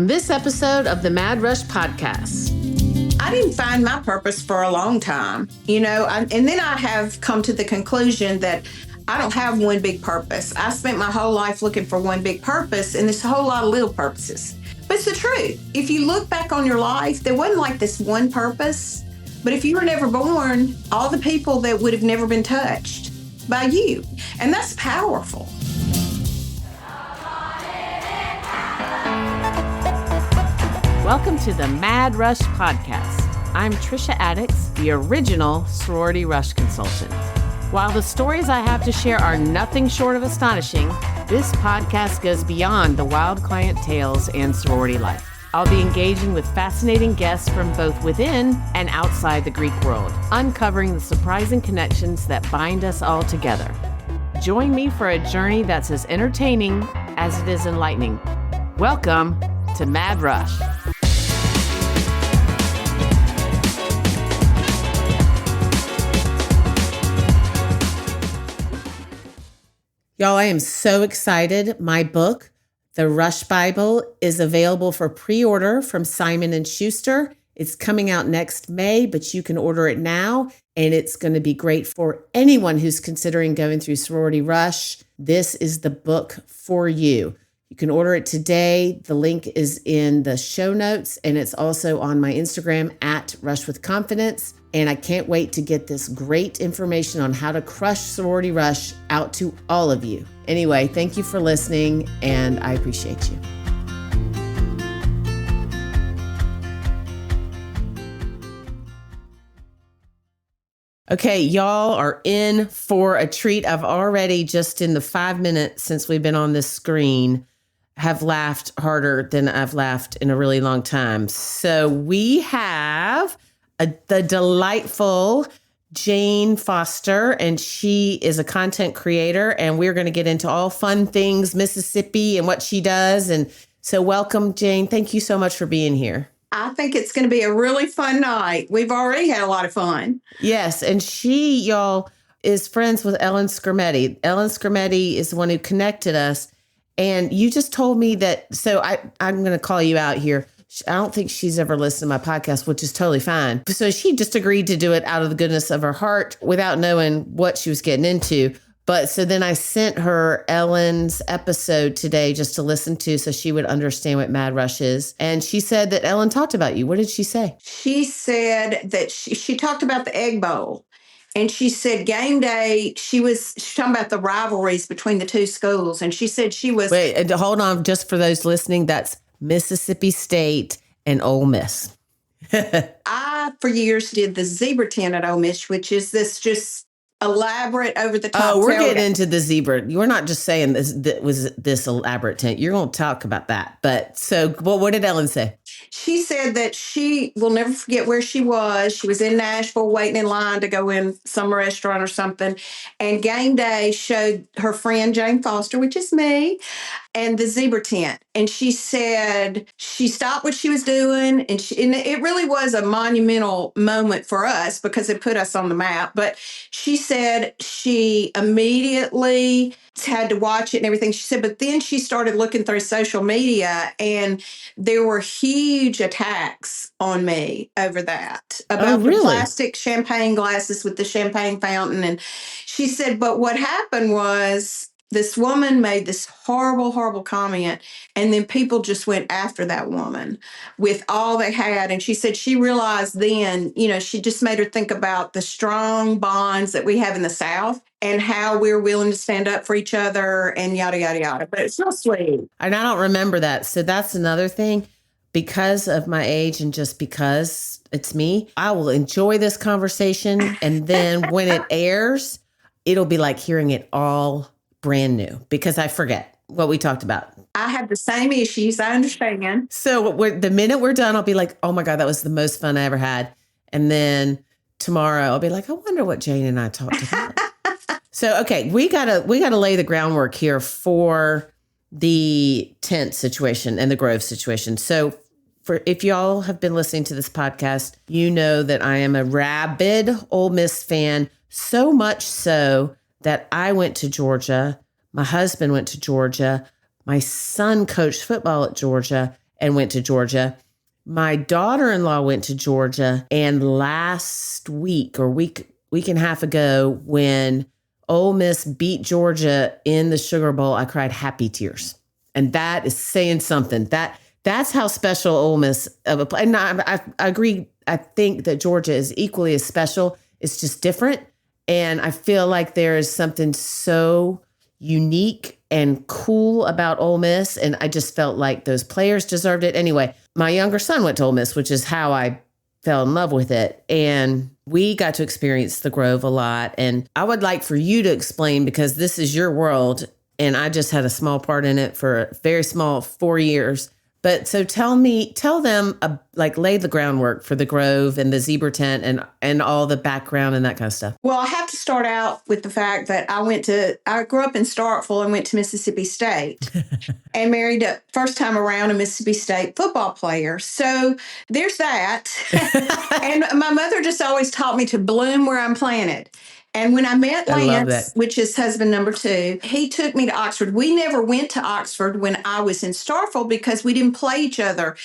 This episode of the Mad Rush podcast. I didn't find my purpose for a long time, and then I have come to the conclusion that I don't have one big purpose. I spent my whole life looking for one big purpose, and there's a whole lot of little purposes. But it's the truth. If you look back on your life, there wasn't like this one purpose. But if you were never born, all the people that would have never been touched by you. And that's powerful. Welcome to the Mad Rush podcast. I'm Trisha Addicks, the original Sorority Rush consultant. While the stories I have to share are nothing short of astonishing, this podcast goes beyond the wild client tales and sorority life. I'll be engaging with fascinating guests from both within and outside the Greek world, uncovering the surprising connections that bind us all together. Join me for a journey that's as entertaining as it is enlightening. Welcome to Mad Rush. Y'all, I am so excited. My book, The Rush Bible, is available for pre-order from Simon Schuster. It's coming out next May, but you can order it now, and it's going to be great for anyone who's considering going through Sorority Rush. This is the book for you. You can order it today. The link is in the show notes, and it's also on my Instagram at Rush with Confidence. And I can't wait to get this great information on how to crush Sorority Rush out to all of you. Anyway, thank you for listening, and I appreciate you. Okay, y'all are in for a treat. I've already, just in the 5 minutes since we've been on this screen, have laughed harder than I've laughed in a really long time. So we have the delightful Jane Foster, and she is a content creator, and we're going to get into all fun things Mississippi and what she does. And so welcome, Jane. Thank you so much for being here. I think it's going to be a really fun night. We've already had a lot of fun. Yes, and she, y'all, is friends with Ellen Skermetti. Ellen Skermetti is the one who connected us, and you just told me that, so I'm going to call you out here. I don't think she's ever listened to my podcast, which is totally fine. So she just agreed to do it out of the goodness of her heart without knowing what she was getting into. But so then I sent her Ellen's episode today just to listen to so she would understand what Mad Rush is. And she said that Ellen talked about you. What did she say? She said that she talked about the Egg Bowl. And she said game day, she's talking about the rivalries between the two schools. And she said she was... Wait, hold on. Just for those listening, that's Mississippi State and Ole Miss. I, for years, did the zebra tent at Ole Miss, which is this just elaborate, over-the-top. Oh, we're getting into the zebra. You're not just saying this was this elaborate tent. You're going to talk about that. But so, what did Ellen say? She said that she will never forget where she was. She was in Nashville waiting in line to go in some restaurant or something. And game day showed her friend Jane Foster, which is me, and the zebra tent. And she said she stopped what she was doing. And it really was a monumental moment for us because it put us on the map. But she said she immediately had to watch it and everything. She said, but then she started looking through social media and there were huge attacks on me over that about the plastic champagne glasses with the champagne fountain. And she said, but what happened was this woman made this horrible, horrible comment, and then people just went after that woman with all they had. And she said she realized then, she just made her think about the strong bonds that we have in the South and how we're willing to stand up for each other and yada, yada, yada. But it's so sweet. And I don't remember that. So that's another thing. Because of my age and just because it's me, I will enjoy this conversation. And then when it airs, it'll be like hearing it all brand new because I forget what we talked about. I have the same issues. I understand. So the minute we're done, I'll be like, oh my God, that was the most fun I ever had. And then tomorrow I'll be like, I wonder what Jane and I talked about. So, okay, we gotta lay the groundwork here for the tent situation and the Grove situation. So if y'all have been listening to this podcast, you know that I am a rabid Ole Miss fan, so much so that I went to Georgia. My husband went to Georgia. My son coached football at Georgia. and went to Georgia. My daughter-in-law went to Georgia, and last week or week and a half ago, when Ole Miss beat Georgia in the Sugar Bowl, I cried happy tears. And that is saying something. That's how special Ole Miss of a play. And I agree. I think that Georgia is equally as special. It's just different. And I feel like there is something so unique and cool about Ole Miss. And I just felt like those players deserved it. Anyway, my younger son went to Ole Miss, which is how I fell in love with it. And we got to experience the Grove a lot. And I would like for you to explain, because this is your world. And I just had a small part in it for a very small 4 years. But so tell them, lay the groundwork for the Grove and the zebra tent and all the background and that kind of stuff. Well, I have to start out with the fact that I grew up in Starkville and went to Mississippi State and married a first time around a Mississippi State football player. So there's that. And my mother just always taught me to bloom where I'm planted. And when I met Lance, which is husband number 2, he took me to Oxford. We never went to Oxford when I was in Starkville because we didn't play each other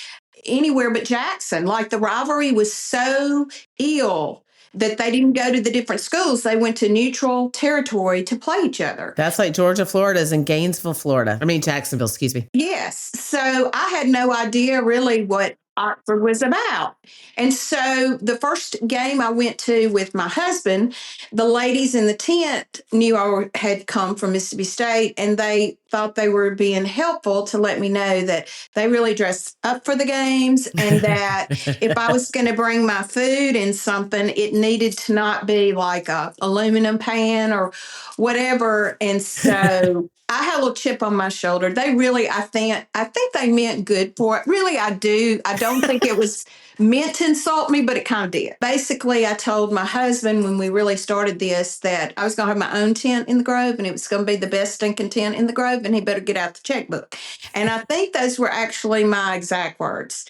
anywhere but Jackson. Like the rivalry was so ill that they didn't go to the different schools. They went to neutral territory to play each other. That's like Georgia, Florida is in Jacksonville, excuse me. Yes. So I had no idea really what Oxford was about. And so the first game I went to with my husband, the ladies in the tent knew I had come from Mississippi State, and they thought they were being helpful to let me know that they really dressed up for the games, and that if I was going to bring my food in something, it needed to not be like a aluminum pan or whatever. And so I had a little chip on my shoulder. They really, I think they meant good for it. Really, I do. I don't think it was meant to insult me, but it kind of did. Basically, I told my husband when we really started this that I was going to have my own tent in the Grove, and it was going to be the best stinking tent in the Grove, and he better get out the checkbook. And I think those were actually my exact words.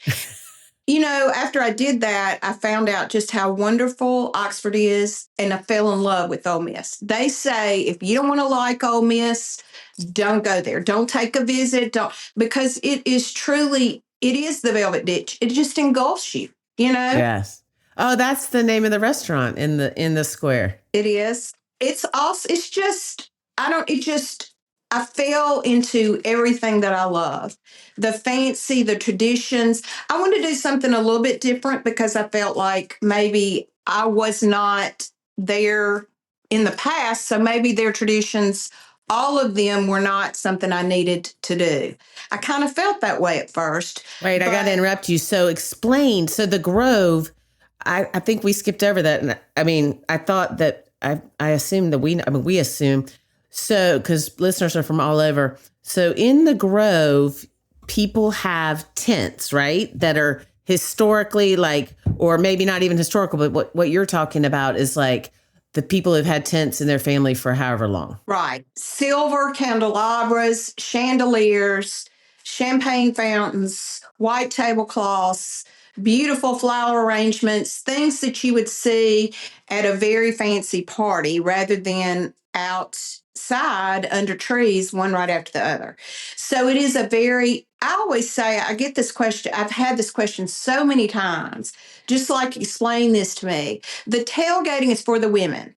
You know, after I did that, I found out just how wonderful Oxford is, and I fell in love with Ole Miss. They say if you don't want to like Ole Miss, don't go there. Don't take a visit. Because it is the velvet ditch. It just engulfs you, you know? Yes. Oh, that's the name of the restaurant in the square. It is. I fell into everything that I love. The fancy, the traditions. I wanted to do something a little bit different because I felt like maybe I was not there in the past. So maybe their traditions, all of them were not something I needed to do. I kind of felt that way at first. Wait, I got to interrupt you. So explain. So the Grove, I think we skipped over that. And I mean, I thought that I assumed that we assume. So, because listeners are from all over. So in the Grove, people have tents, right? That are historically or maybe not even historical, but what you're talking about is like the people who've had tents in their family for however long. Right. Silver candelabras, chandeliers, champagne fountains, white tablecloths, beautiful flower arrangements, things that you would see at a very fancy party rather than outside under trees, one right after the other. So it is I always say, I get this question, I've had this question so many times, just like explain this to me. The tailgating is for the women.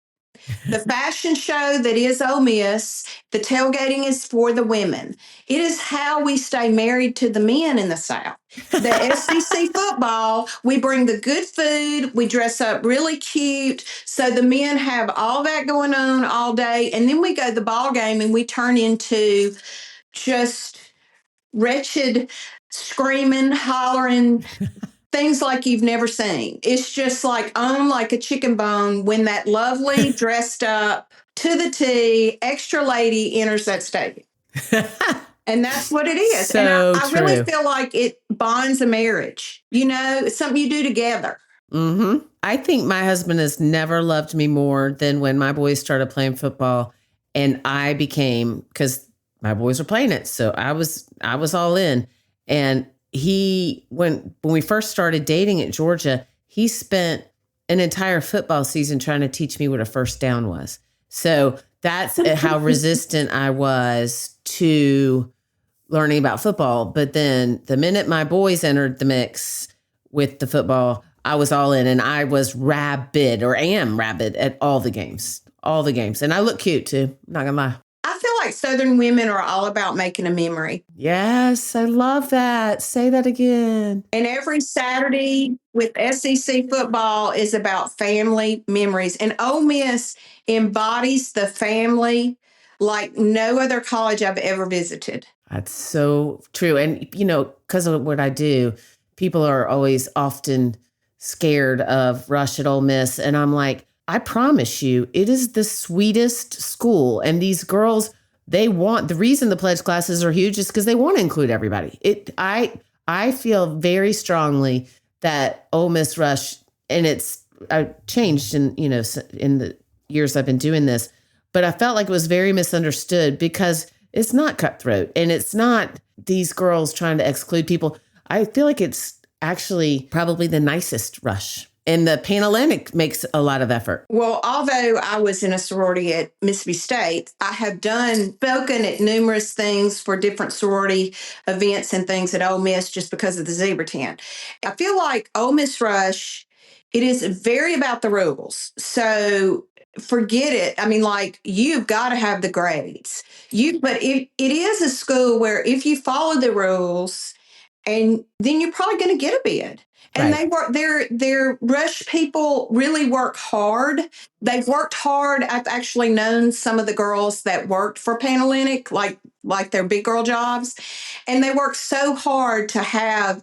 The fashion show that is Ole Miss, the tailgating is for the women. It is how we stay married to the men in the South. The SEC football, we bring the good food, we dress up really cute, so the men have all that going on all day, and then we go to the ball game and we turn into just wretched, screaming, hollering, things like you've never seen. It's just like on like a chicken bone when that lovely, dressed up, to the T, extra lady enters that stadium. And that's what it is. So and I really feel like it bonds a marriage. You know, it's something you do together. Mm-hmm. I think my husband has never loved me more than when my boys started playing football, and I became, because my boys were playing it, so I was all in. And when we first started dating at Georgia, he spent an entire football season trying to teach me what a first down was. So that's how resistant I was to learning about football. But then the minute my boys entered the mix with the football, I was all in, and I was rabid, or am rabid, at all the games. All the games. And I look cute too. I'm not gonna lie. I feel like Southern women are all about making a memory. Yes, I love that. Say that again. And every Saturday with SEC football is about family memories. And Ole Miss embodies the family like no other college I've ever visited. That's so true. And, because of what I do, people are always often scared of Rush at Ole Miss. And I'm like, I promise you, it is the sweetest school. And these girls, the reason the pledge classes are huge is because they want to include everybody. I feel very strongly that Ole Miss Rush, and it's changed in the years I've been doing this, but I felt like it was very misunderstood because it's not cutthroat and it's not these girls trying to exclude people. I feel like it's actually probably the nicest Rush. And the Pan Atlantic makes a lot of effort. Well, although I was in a sorority at Mississippi State, I have spoken at numerous things for different sorority events and things at Ole Miss just because of the zebra tent. I feel like Ole Miss Rush, it is very about the rules. So forget it. I mean, like, you've got to have the grades. But it is a school where if you follow the rules, and then you're probably going to get a bid. And Right. they work, their Rush people really work hard. They've worked hard. I've actually known some of the girls that worked for Panhellenic, like their big girl jobs. And they work so hard to have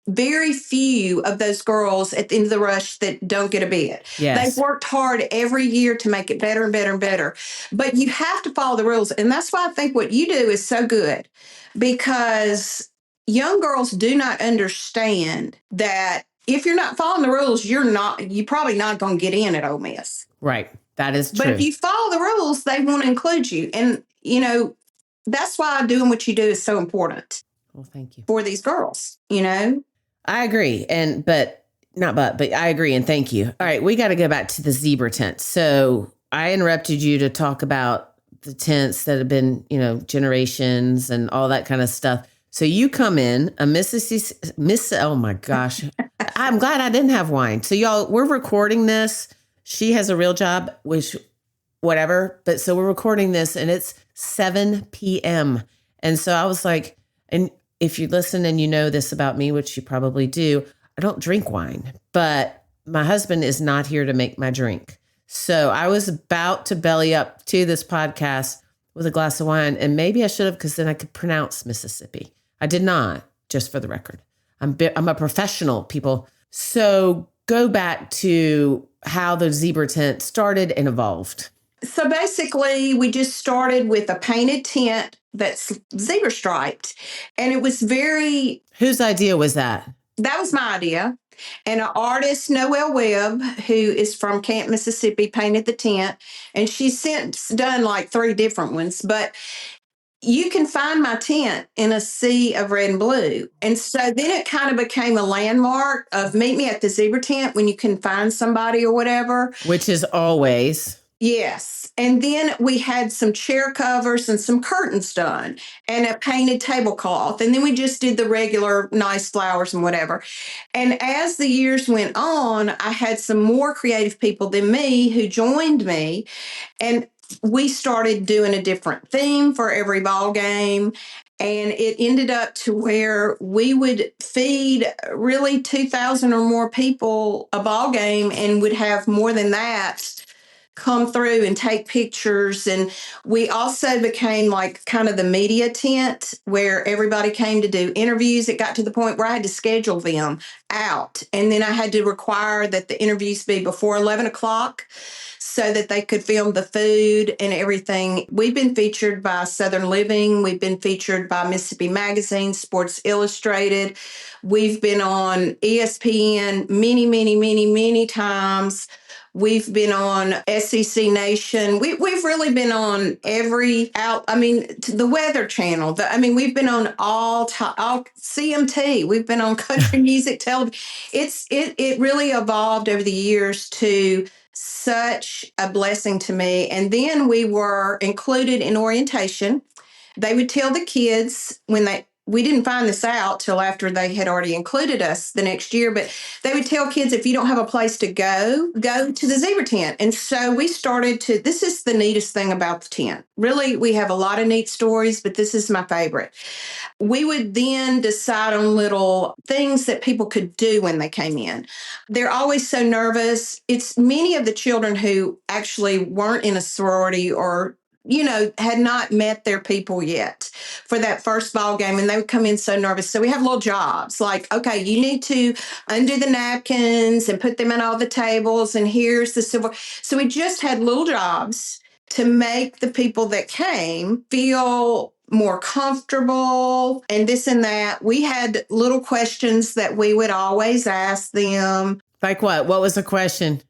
very few of those girls at the end of the Rush that don't get a bid. Yes. They've worked hard every year to make it better and better and better. But you have to follow the rules. And that's why I think what you do is so good, because young girls do not understand that if you're not following the rules, you're probably not going to get in at Ole Miss. Right. That is true. But if you follow the rules, they want to include you. And, that's why doing what you do is so important. Well, thank you. For these girls, I agree. But I agree. And thank you. All right. We got to go back to the zebra tent. So I interrupted you to talk about the tents that have been, generations and all that kind of stuff. So you come in oh my gosh, I'm glad I didn't have wine. So y'all, we're recording this. She has a real job, which whatever. But so we're recording this and it's 7 p.m. And so I was like, and if you listen and you know this about me, which you probably do, I don't drink wine, but my husband is not here to make my drink. So I was about to belly up to this podcast with a glass of wine, and maybe I should have, because then I could pronounce Mississippi. I did not, just for the record. I'm a professional, people. So go back to how the zebra tent started and evolved. So basically, we just started with a painted tent that's zebra striped. And it was Whose idea was that? That was my idea. And an artist, Noelle Webb, who is from Camp, Mississippi, painted the tent. And she's since done like 3 different ones. But you can find my tent in a sea of red and blue. And so then it kind of became a landmark of meet me at the zebra tent when you can find somebody or whatever. Which is always. Yes. And then we had some chair covers and some curtains done and a painted tablecloth. And then we just did the regular nice flowers and whatever. And as the years went on, I had some more creative people than me who joined me. And we started doing a different theme for every ball game. And it ended up to where we would feed really 2,000 or more people a ball game and would have more than that come through and take pictures. And we also became like kind of the media tent where everybody came to do interviews. It got to the point where I had to schedule them out. And then I had to require that the interviews be before 11 o'clock so that they could film the food and everything. We've been featured by Southern Living. We've been featured by Mississippi Magazine, Sports Illustrated. We've been on ESPN many, many, many, many times. We've been on SEC Nation. We've really been on the Weather Channel. We've been on all CMT. We've been on country music television. It really evolved over the years to such a blessing to me. And then we were included in orientation They would tell the kids we didn't find this out till after they had already included us the next year, but they would tell kids, if you don't have a place to go to the zebra tent. And so we started this is the neatest thing about the tent. Really, we have a lot of neat stories, but this is my favorite. We would then decide on little things that people could do when they came in. They're always so nervous. It's many of the children who actually weren't in a sorority or had not met their people yet for that first ball game, and they would come in so nervous. So we have little jobs like, okay, you need to undo the napkins and put them in all the tables, and here's the silver. So we just had little jobs to make the people that came feel more comfortable and this and that. We had little questions that we would always ask them. Like what? What was the question?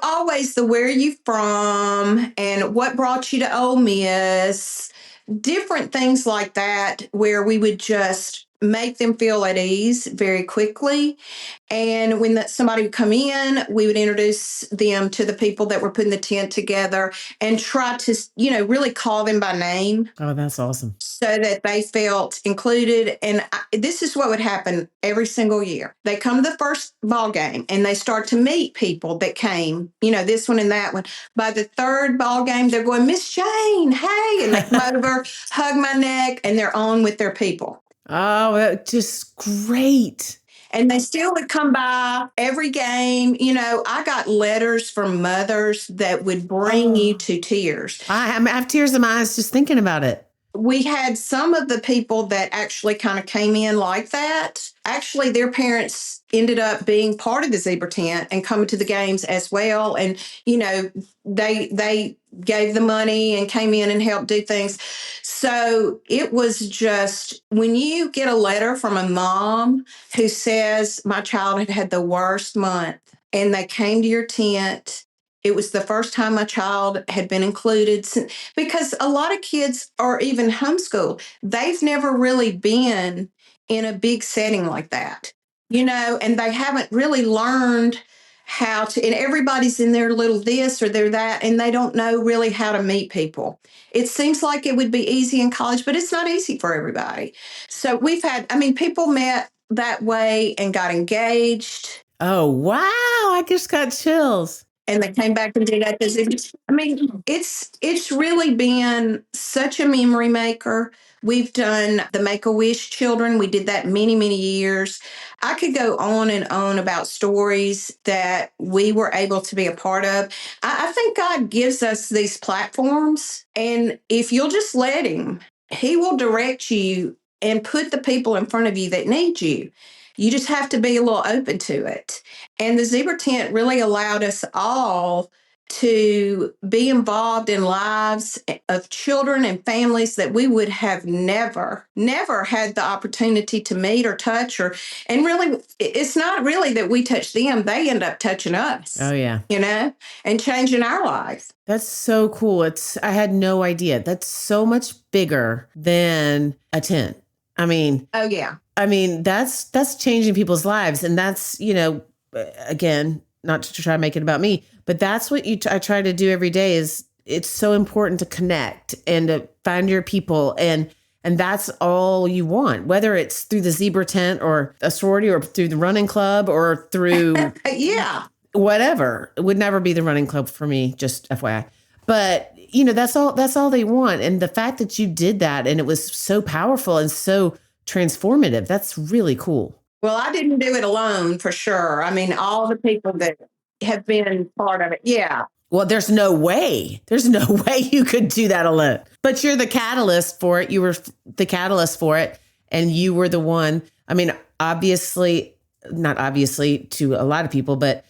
Always the where are you from and what brought you to Ole Miss, different things like that, where we would just make them feel at ease very quickly. And when somebody would come in, we would introduce them to the people that were putting the tent together and try to, really call them by name. Oh, that's awesome. So that they felt included. And this is what would happen every single year. They come to the first ball game and they start to meet people that came, this one and that one. By the third ball game, they're going, Miss Jane, hey. And they come over, hug my neck, and they're on with their people. Oh, that's just great. And they still would come by every game. I got letters from mothers that would bring you to tears. I have tears in my eyes just thinking about it. We had some of the people that actually kind of came in like that. Actually, their parents ended up being part of the zebra tent and coming to the games as well. And, they gave the money and came in and helped do things. So it was just, when you get a letter from a mom who says, my child had the worst month, and they came to your tent. It was the first time my child had been included, because a lot of kids are even homeschooled. They've never really been in a big setting like that, and they haven't really learned how to, and everybody's in their little this or their that, and they don't know really how to meet people. It seems like it would be easy in college, but it's not easy for everybody. So people met that way and got engaged. Oh, wow. I just got chills. And they came back and did that. It's really been such a memory maker. We've done the Make-A-Wish children. We did that many, many years. I could go on and on about stories that we were able to be a part of. I think God gives us these platforms, and if you'll just let Him, He will direct you and put the people in front of you that need you. You just have to be a little open to it. And the zebra tent really allowed us all to be involved in lives of children and families that we would have never had the opportunity to meet or touch. And really, it's not really that we touch them. They end up touching us. Oh, yeah. And changing our lives. That's so cool. I had no idea. That's so much bigger than a tent. Oh, yeah. That's changing people's lives. And that's, again, not to try to make it about me, but that's what I try to do every day. Is it's so important to connect and to find your people. And that's all you want, whether it's through the zebra tent or a sorority or through the running club or through yeah, whatever. It would never be the running club for me, just FYI. But, that's all they want. And the fact that you did that and it was so powerful and so transformative, that's really cool. Well, I didn't do it alone, for sure. All the people that have been part of it. Yeah. Well, there's no way you could do that alone. But you're the catalyst for it. You were the catalyst for it. And you were the one. Obviously, not obviously to a lot of people, but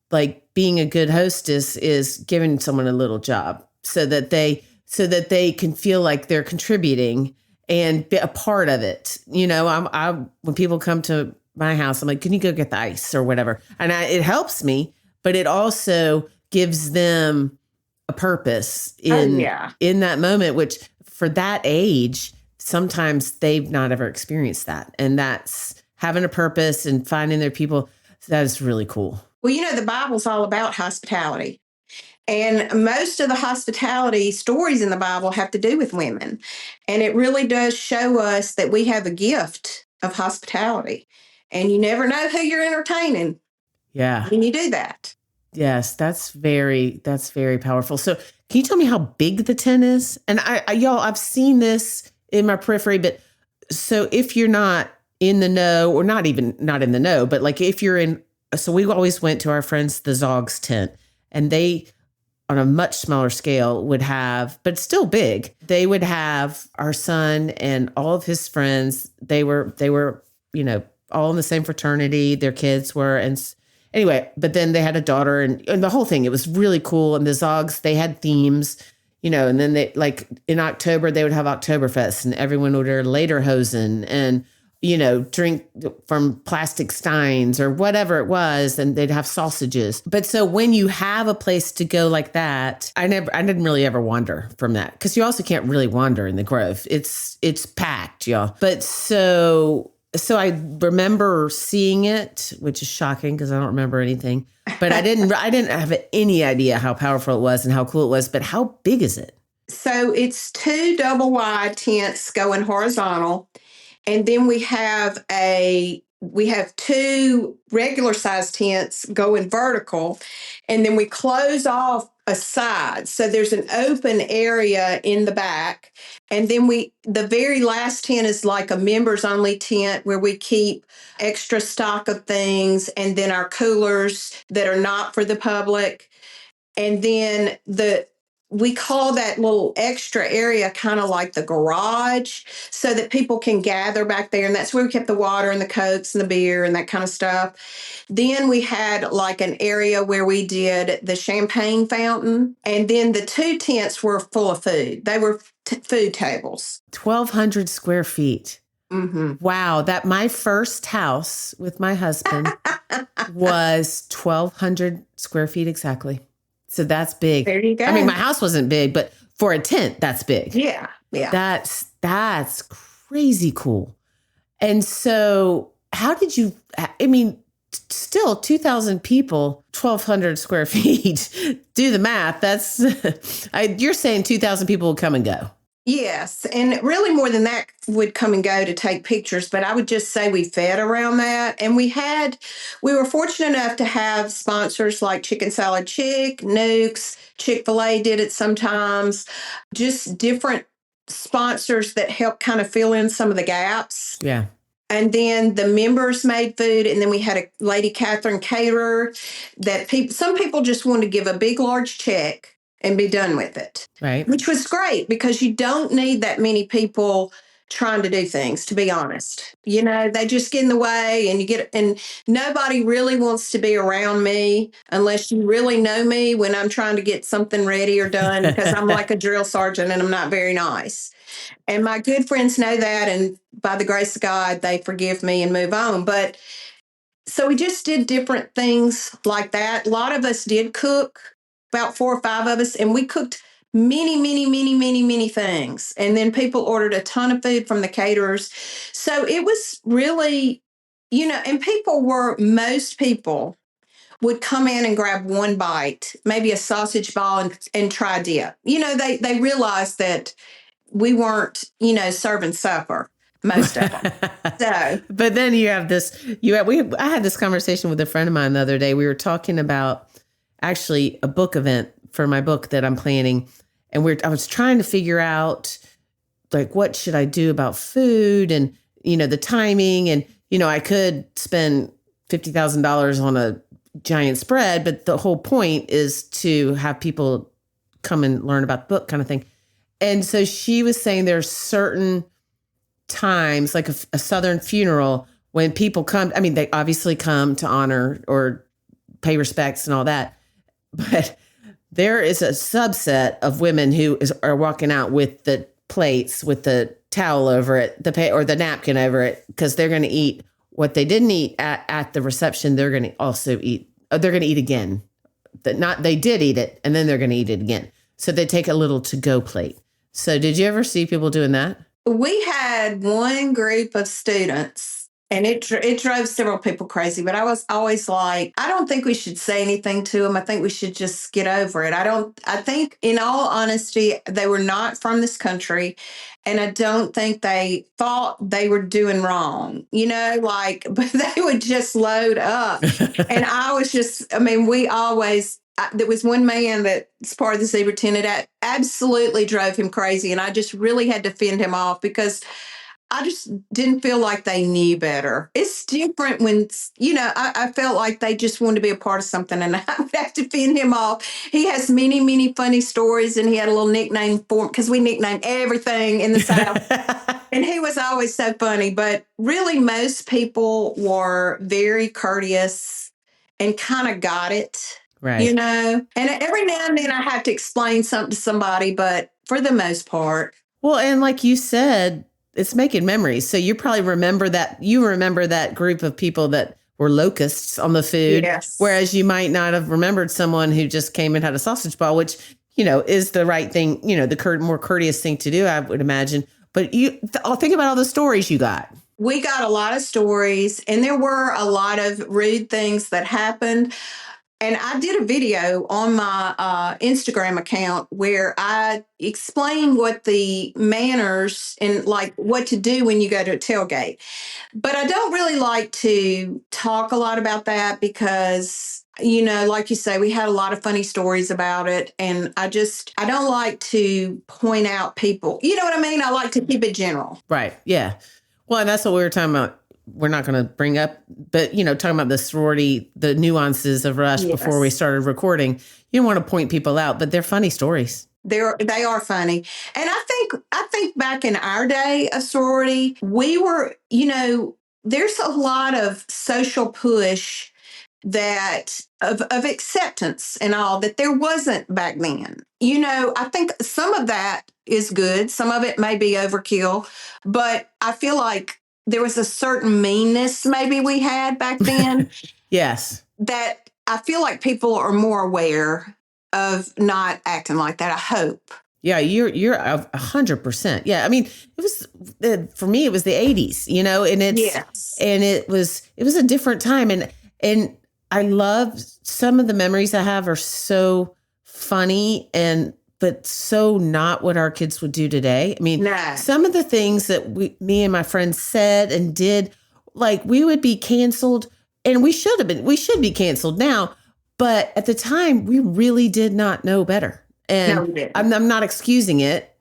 like being a good hostess is giving someone a little job so that they can feel like they're contributing and be a part of it. When people come to my house, I'm like, can you go get the ice or whatever? And it helps me, but it also gives them a purpose in that moment, which for that age, sometimes they've not ever experienced that. And that's having a purpose and finding their people. That is really cool. Well, the Bible's all about hospitality. And most of the hospitality stories in the Bible have to do with women. And it really does show us that we have a gift of hospitality. And you never know who you're entertaining Yeah. when you do that. Yes, that's very powerful. So can you tell me how big the tent is? And y'all, I've seen this in my periphery, but so if you're not in the know, or not even not in the know, but like if you're in, so we always went to our friends, the Zog's tent, and they, on a much smaller scale, would have, but still big, they would have our son and all of his friends. They were, all in the same fraternity, their kids were. And anyway, but then they had a daughter and the whole thing, it was really cool. And the Zogs, they had themes, and then they, like in October, they would have Oktoberfest and everyone would wear lederhosen and, drink from plastic steins or whatever it was. And they'd have sausages. But so when you have a place to go like that, I didn't really ever wander from that, because you also can't really wander in the Grove. It's packed, y'all. But so I remember seeing it, which is shocking because I don't remember anything. But I didn't have any idea how powerful it was and how cool it was. But how big is it? So it's 2 double wide tents going horizontal. And then we have 2 regular size tents going vertical. And then we close off a side. So there's an open area in the back. And then the very last tent is like a members only tent where we keep extra stock of things, and then our coolers that are not for the public. And then we call that little extra area kind of like the garage, so that people can gather back there. And that's where we kept the water and the Cokes and the beer and that kind of stuff. Then we had like an area where we did the champagne fountain. And then the 2 tents were full of food. They were food tables. 1,200 square feet. Mm-hmm. Wow. That my first house with my husband was 1,200 square feet exactly. So that's big. There you go. I mean, my house wasn't big, but for a tent, that's big. Yeah. Yeah. That's crazy cool. And so how did you, still 2,000 people, 1,200 square feet, do the math. That's, you're saying 2,000 people will come and go. Yes. And really more than that would come and go to take pictures. But I would just say we fed around that. And we were fortunate enough to have sponsors like Chicken Salad Chick, Nukes, Chick-fil-A did it sometimes, just different sponsors that help kind of fill in some of the gaps. Yeah. And then the members made food. And then we had a lady, Catering, caterer, that some people just wanted to give a big, large check and be done with it. Right. Which was great, because you don't need that many people trying to do things, to be honest. They just get in the way, and nobody really wants to be around me unless you really know me when I'm trying to get something ready or done, because I'm like a drill sergeant and I'm not very nice. And my good friends know that, and by the grace of God, they forgive me and move on. But so we just did different things like that. A lot of us did cook, about 4 or 5 of us, and we cooked many, many, many, many, many things. And then people ordered a ton of food from the caterers. So it was really, and most people would come in and grab one bite, maybe a sausage ball, and try dip. They realized that we weren't, serving supper, most of them. So, but then you have this, I had this conversation with a friend of mine the other day. We were talking about actually a book event for my book that I'm planning. And I was trying to figure out, like, what should I do about food and, the timing. And, I could spend $50,000 on a giant spread, but the whole point is to have people come and learn about the book, kind of thing. And so she was saying there's certain times, like a Southern funeral, when people come, they obviously come to honor or pay respects and all that. But there is a subset of women who are walking out with the plates, with the towel over it, or the napkin over it, because they're going to eat what they didn't eat at the reception. They're going to also eat. They're going to eat again. They did eat it, and then they're going to eat it again. So they take a little to-go plate. So did you ever see people doing that? We had one group of students And it drove several people crazy. But I was always like, I don't think we should say anything to them. I think we should just get over it. I think, in all honesty, they were not from this country. And I don't think they thought they were doing wrong, like, but they would just load up. And I was just, I mean, there was one man that's part of the zebra tent. It absolutely drove him crazy. And I just really had to fend him off because I just didn't feel like they knew better. It's different when, I felt like they just wanted to be a part of something and I would have to fend him off. He has many, many funny stories and he had a little nickname for him because we nicknamed everything in the South. And he was always so funny. But really, most people were very courteous and kind of got it, Right. And every now and then I have to explain something to somebody, but for the most part. Well, and like you said, it's making memories. So you probably remember that group of people that were locusts on the food. Yes. Whereas you might not have remembered someone who just came and had a sausage ball, which, is the right thing, the more courteous thing to do, I would imagine. But I'll think about all the stories you got. We got a lot of stories and there were a lot of rude things that happened. And I did a video on my Instagram account where I explained what the manners and like what to do when you go to a tailgate. But I don't really like to talk a lot about that because, like you say, we had a lot of funny stories about it. And I don't like to point out people. You know what I mean? I like to keep it general. Right. Yeah. Well, and that's what we were talking about. We're not going to bring up, but, talking about the sorority, the nuances of Rush before we started recording. You don't want to point people out, but they're funny stories. They are funny. And I think back in our day of sorority, we were, there's a lot of social push that of acceptance and all that there wasn't back then. I think some of that is good. Some of it may be overkill, but I feel like there was a certain meanness maybe we had back then. Yes. That I feel like people are more aware of not acting like that. I hope. Yeah, you're 100%. Yeah, I mean, it was for me. It was the '80s, and it was a different time, and I love some of the memories I have are so funny but so not what our kids would do today. I mean, some of the things that me and my friends said and did, like we would be canceled, and we should be canceled now. But at the time, we really did not know better. And No, we didn't. I'm not excusing it.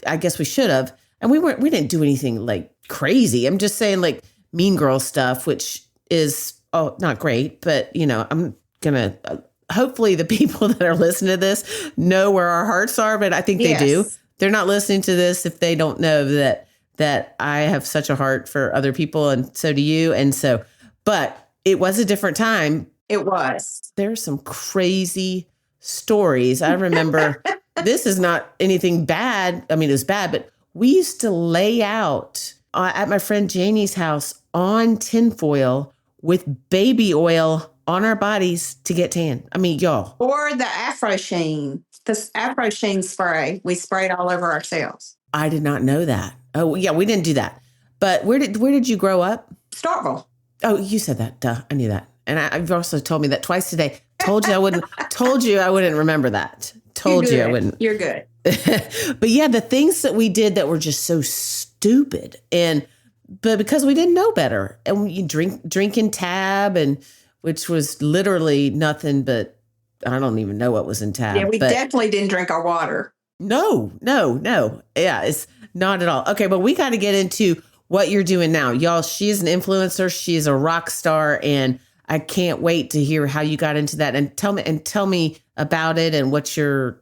I guess we should have. And we didn't do anything like crazy. I'm just saying like mean girl stuff, which is not great. But, I'm going to, hopefully the people that are listening to this know where our hearts are. But I think they do. They're not listening to this if they don't know that I have such a heart for other people. And so do you. And so, but it was a different time. It was. There's some crazy stories. I remember this is not anything bad. I mean, it was bad, but we used to lay out at my friend Janie's house on tinfoil with baby oil on our bodies to get tan. I mean, y'all. Or the Afro Sheen, spray. We sprayed all over ourselves. I did not know that. Oh, yeah, we didn't do that. But where did you grow up? Starkville. Oh, you said that. Duh, I knew that. And I've also told me that twice today. Told you I wouldn't remember that. Told you I wouldn't. You're good. But yeah, the things that we did that were just so stupid, but because we didn't know better, and you drinking tab, and which was literally nothing but I don't even know what was in tab. Yeah, we definitely didn't drink our water. No. Yeah, it's not at all. Okay, but we got to get into what you're doing now, y'all. She's an influencer. She's a rock star, and I can't wait to hear how you got into that, and tell me about it and what your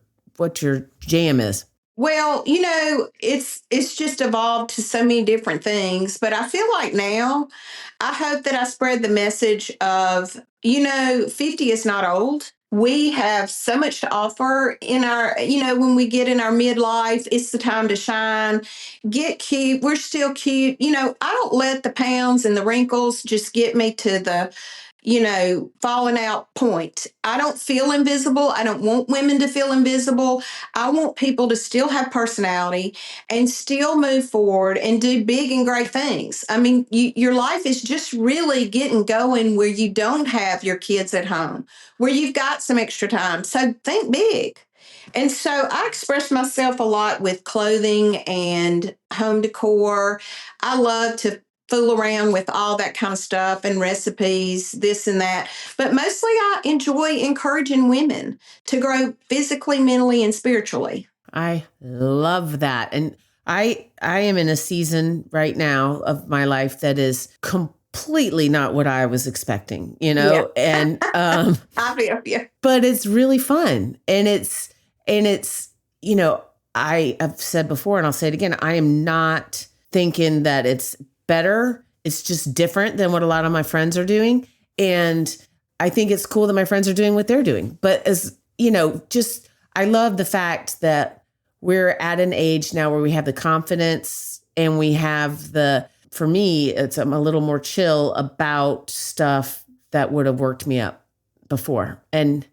jam is. Well, it's just evolved to so many different things, but I feel like now I hope that I spread the message of, 50 is not old. We have so much to offer in our, when we get in our midlife, it's the time to shine, get cute. We're still cute. I don't let the pounds and the wrinkles just get me to the falling out point. I don't feel invisible. I don't want women to feel invisible. I want people to still have personality and still move forward and do big and great things. I mean, your life is just really getting going where you don't have your kids at home, where you've got some extra time. So think big. And so I express myself a lot with clothing and home decor. I love to fool around with all that kind of stuff and recipes, this and that. But mostly I enjoy encouraging women to grow physically, mentally, and spiritually. I love that. And I am in a season right now of my life that is completely not what I was expecting, Yeah. and I feel you. but it's really fun. And it's I have said before and I'll say it again, I am not thinking that it's better. It's just different than what a lot of my friends are doing. And I think it's cool that my friends are doing what they're doing. But I love the fact that we're at an age now where we have the confidence and we have for me, I'm a little more chill about stuff that would have worked me up before. And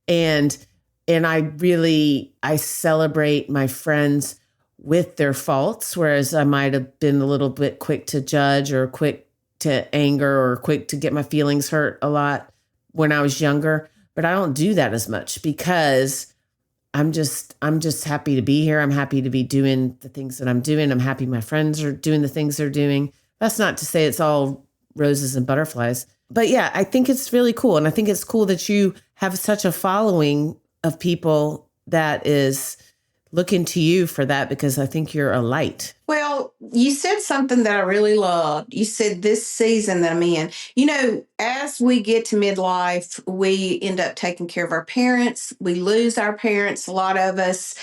I celebrate my friends with their faults, whereas I might have been a little bit quick to judge or quick to anger or quick to get my feelings hurt a lot when I was younger. But I don't do that as much because I'm just happy to be here. I'm happy to be doing the things that I'm doing. I'm happy my friends are doing the things they're doing. That's not to say it's all roses and butterflies. But yeah, I think it's really cool. And I think it's cool that you have such a following of people that is looking to you for that, because I think you're a light. Well, you said something that I really loved. You said this season that I'm in. As we get to midlife, we end up taking care of our parents. We lose our parents, a lot of us.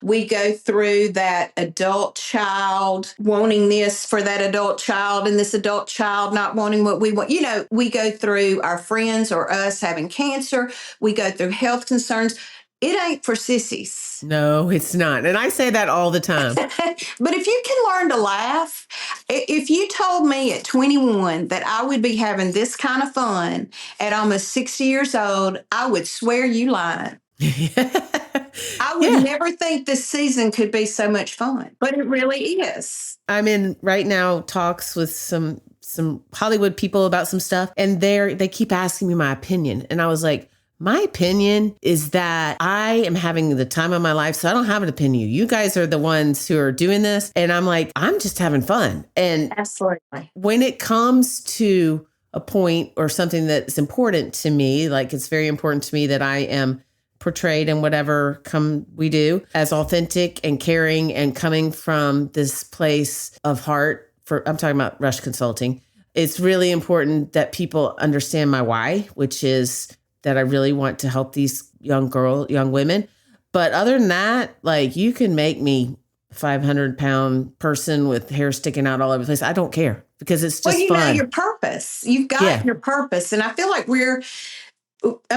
We go through that adult child wanting this for that adult child and this adult child not wanting what we want. We go through our friends or us having cancer. We go through health concerns. It ain't for sissies. No, it's not. And I say that all the time. But if you can learn to laugh, if you told me at 21 that I would be having this kind of fun at almost 60 years old, I would swear you lying. I would never think this season could be so much fun, but it really is. I'm in right now talks with some Hollywood people about some stuff, and they keep asking me my opinion. And I was like, my opinion is that I am having the time of my life, so I don't have an opinion. You guys are the ones who are doing this. And I'm like, I'm just having fun. And absolutely, when it comes to a point or something that's important to me, like it's very important to me that I am portrayed in whatever we do as authentic and caring and coming from this place of heart. I'm talking about Rush Consulting. It's really important that people understand my why, which is that I really want to help these young women. But other than that, like, you can make me 500-pound person with hair sticking out all over the place. I don't care, because it's just fun. Know your purpose. You've got your purpose. And I feel like I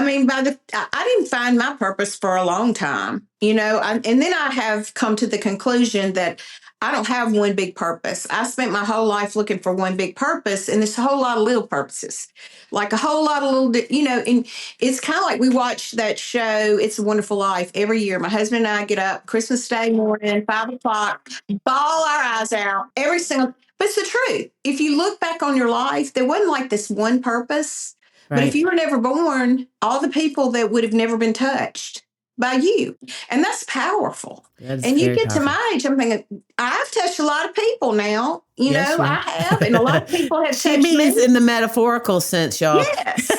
didn't find my purpose for a long time, and then I have come to the conclusion that I don't have one big purpose. I spent my whole life looking for one big purpose, and there's a whole lot of little purposes, like a whole lot of little, and it's kind of like we watch that show, It's a Wonderful Life, every year. My husband and I get up Christmas Day morning, 5:00, bawl our eyes out, but it's the truth. If you look back on your life, there wasn't like this one purpose. Right. But if you were never born, all the people that would have never been touched by you. And that's powerful. And you get to my age, I'm thinking, I've touched a lot of people now. I have. And a lot of people have touched me. She means in the metaphorical sense, y'all. Yes.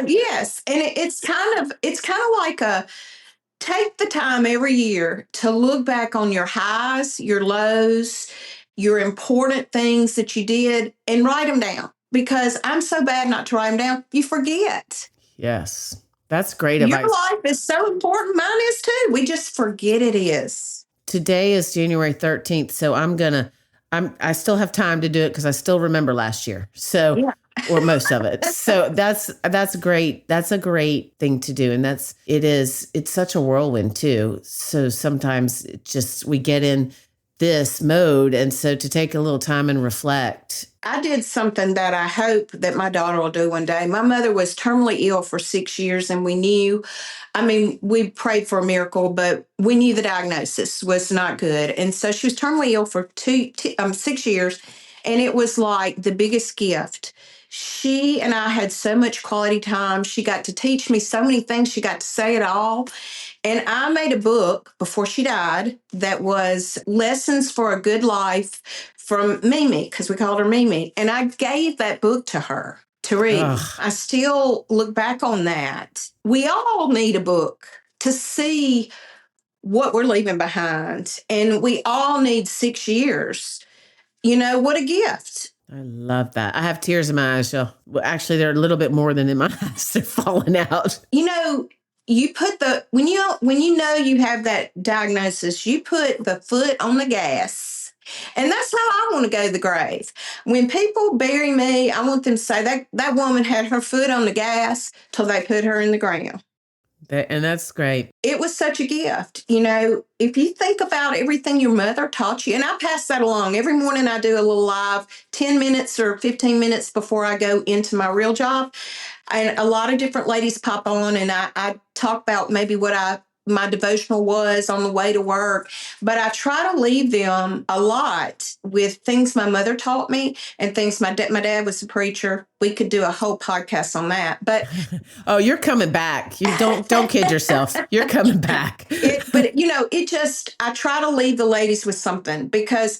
Yes. And it's kind of like take the time every year to look back on your highs, your lows, your important things that you did, and write them down. Because I'm so bad not to write them down. You forget. Yes. That's great advice. Your life is so important. Mine is too. We just forget it is. Today is January 13th. So I still have time to do it because I still remember last year. So, or most of it. So that's great. That's a great thing to do. And it's such a whirlwind too. So sometimes we get in this mode. And so to take a little time and reflect. I did something that I hope that my daughter will do one day. My mother was terminally ill for 6 years, and we prayed for a miracle, but we knew the diagnosis was not good. And so she was terminally ill for 6 years, and it was like the biggest gift. She and I had so much quality time. She got to teach me so many things. She got to say it all. And I made a book before she died that was Lessons for a Good Life from Mimi, because we called her Mimi. And I gave that book to her to read. Ugh. I still look back on that. We all need a book to see what we're leaving behind. And we all need 6 years. What a gift. I love that. I have tears in my eyes, y'all. Well, actually, they're a little bit more than in my eyes. They're falling out. You put when you know you have that diagnosis, you put the foot on the gas. And that's how I want to go to the grave. When people bury me, I want them to say that woman had her foot on the gas till they put her in the ground. And that's great. It was such a gift. If you think about everything your mother taught you, and I pass that along. Every morning I do a little live 10 minutes or 15 minutes before I go into my real job. And a lot of different ladies pop on, and I talk about maybe what my devotional was on the way to work. But I try to leave them a lot with things my mother taught me and things my dad was a preacher. We could do a whole podcast on that. But oh, you're coming back. You don't kid yourself. You're coming back. I try to leave the ladies with something, because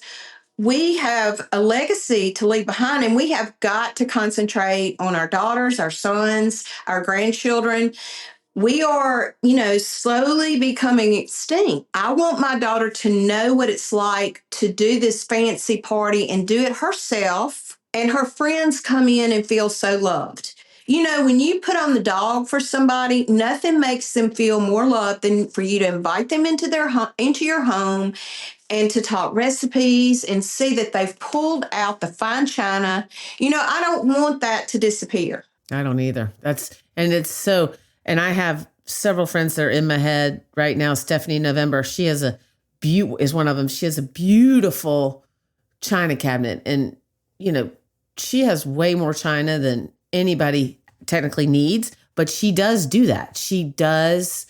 we have a legacy to leave behind, and we have got to concentrate on our daughters, our sons, our grandchildren. We are, slowly becoming extinct. I want my daughter to know what it's like to do this fancy party and do it herself, and her friends come in and feel so loved. When you put on the dog for somebody, nothing makes them feel more loved than for you to invite them into your home and to talk recipes and see that they've pulled out the fine china. I don't want that to disappear. I don't either. And I have several friends that are in my head right now. Stephanie November, she is one of them. She has a beautiful china cabinet, and she has way more china than anybody technically needs, but she does do that. She does,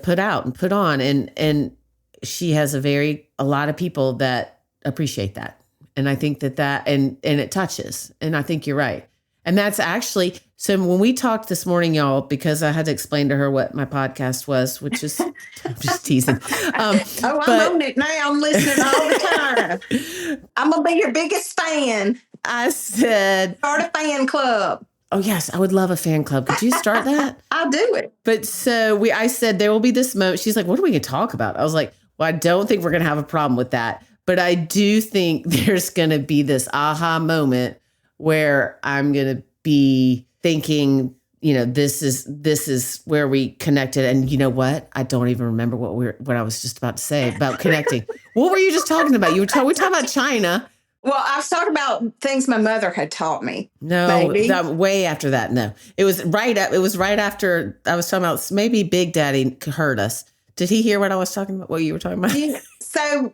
put out and put on, and she has a lot of people that appreciate that. And I think that and it touches, and I think you're right. And that's actually, so when we talked this morning, y'all, because I had to explain to her what my podcast was, which is, I'm just teasing. I'm on it now. I'm listening all the time. I'm going to be your biggest fan. I said, start a fan club. Oh, yes, I would love a fan club. Could you start that? I'll do it. But so I said, there will be this moment. She's like, what are we going to talk about? I was like, well, I don't think we're going to have a problem with that. But I do think there's going to be this aha moment where I'm going to be thinking, this is where we connected. And you know what? I don't even remember what I was just about to say about connecting. What were you just talking about? We talking about China. Well, I was talking about things my mother had taught me. No, way after that. No, it was right after I was talking about maybe Big Daddy heard us. Did he hear what I was talking about? What you were talking about? Yeah. So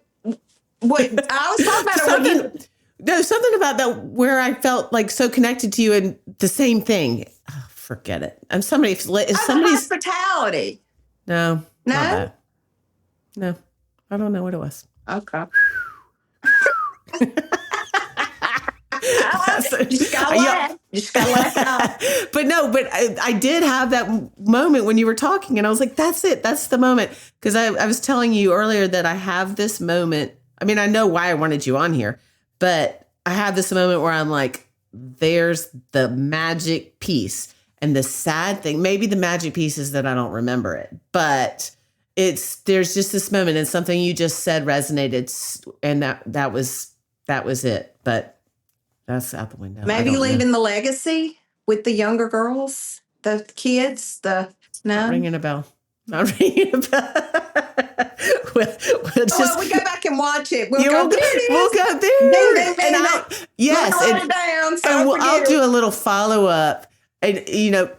what I was talking about. Something about that where I felt like so connected to you, and the same thing. Oh, forget it. I'm somebody's hospitality. No. No, I don't know what it was. Okay. Just gotta laugh. But I did have that moment when you were talking, and I was like, that's it. That's the moment. Because I was telling you earlier that I have this moment. I mean, I know why I wanted you on here, but I have this moment where I'm like, there's the magic piece. And the sad thing, maybe the magic piece is that I don't remember it, but there's just this moment, and something you just said resonated, and that was it. But that's out the window. Maybe leaving the legacy with the younger girls, the kids, no? Not ringing a bell. We'll just, we go back and watch it. We'll go there. I'll do a little follow up. And,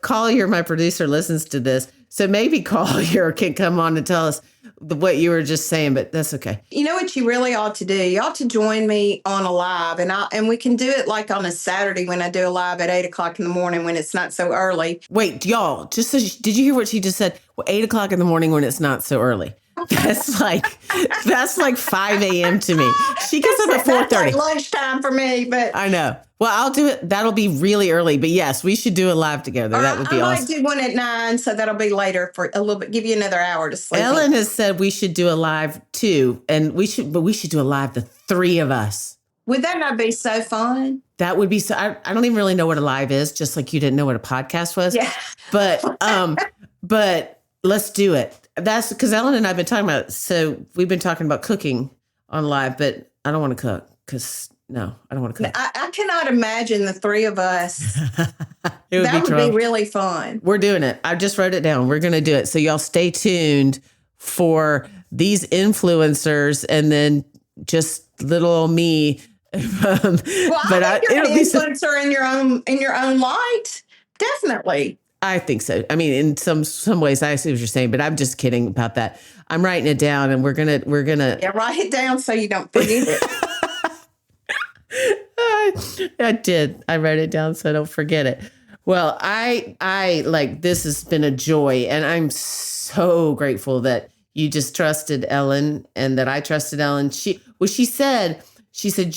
Collier, my producer, listens to this. So maybe Collier can come on and tell us. what you were just saying, but that's okay. You know what you really ought to do? You ought to join me on a live, and we can do it like on a Saturday when I do a live at 8:00 in the morning when it's not so early. Wait, y'all, just so did you hear what she just said? Well, 8:00 in the morning when it's not so early. That's like 5 a.m. to me. She gets up at 4:30. That's like lunchtime for me, but I know. Well, I'll do it. That'll be really early. But yes, we should do a live together. That would be I awesome. might do one at 9, so that'll be later for a little bit. Give you another hour to sleep. Ellen has said we should do a live too, and we should do a live, the three of us. Would that not be so fun? That would be so. I don't even really know what a live is, just like you didn't know what a podcast was. Yeah. But let's do it. That's because Ellen and I have been talking about it. So we've been talking about cooking on live, but I don't want to cook because no, I don't want to cook. I cannot imagine the three of us. That would be really fun. We're doing it. I just wrote it down. We're going to do it. So y'all stay tuned for these influencers and then just little old me. Well, I think you're an influencer in your own light. Definitely. I think so. I mean, in some ways, I see what you're saying, but I'm just kidding about that. I'm writing it down, and we're gonna. Yeah, write it down so you don't forget it. I did. I wrote it down so I don't forget it. Well, I like this has been a joy, and I'm so grateful that you just trusted Ellen and that I trusted Ellen. She said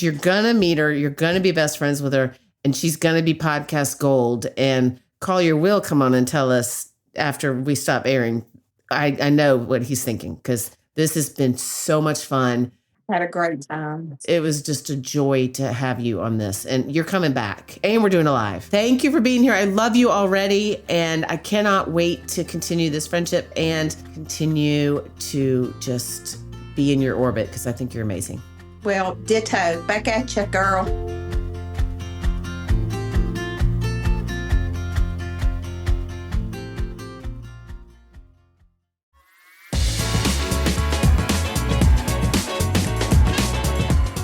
you're gonna meet her, you're gonna be best friends with her, and she's gonna be podcast gold. And Collier will come on and tell us after we stop airing. I know what he's thinking because this has been so much fun. Had a great time. It was just a joy to have you on this, and you're coming back, and we're doing a live. Thank you for being here. I love you already, and I cannot wait to continue this friendship and continue to just be in your orbit because I think you're amazing. Well, ditto. Back at you, girl.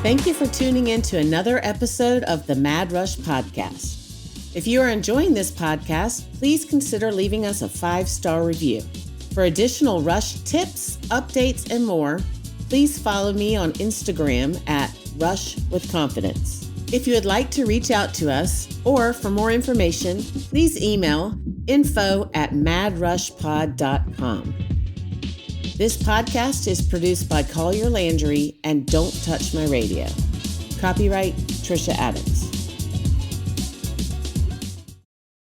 Thank you for tuning in to another episode of the Mad Rush Podcast. If you are enjoying this podcast, please consider leaving us a 5-star review. For additional Rush tips, updates, and more, please follow me on Instagram at Rush with Confidence. If you would like to reach out to us or for more information, please email info@madrushpod.com. This podcast is produced by Collier Landry and Don't Touch My Radio. Copyright Trisha Addicks.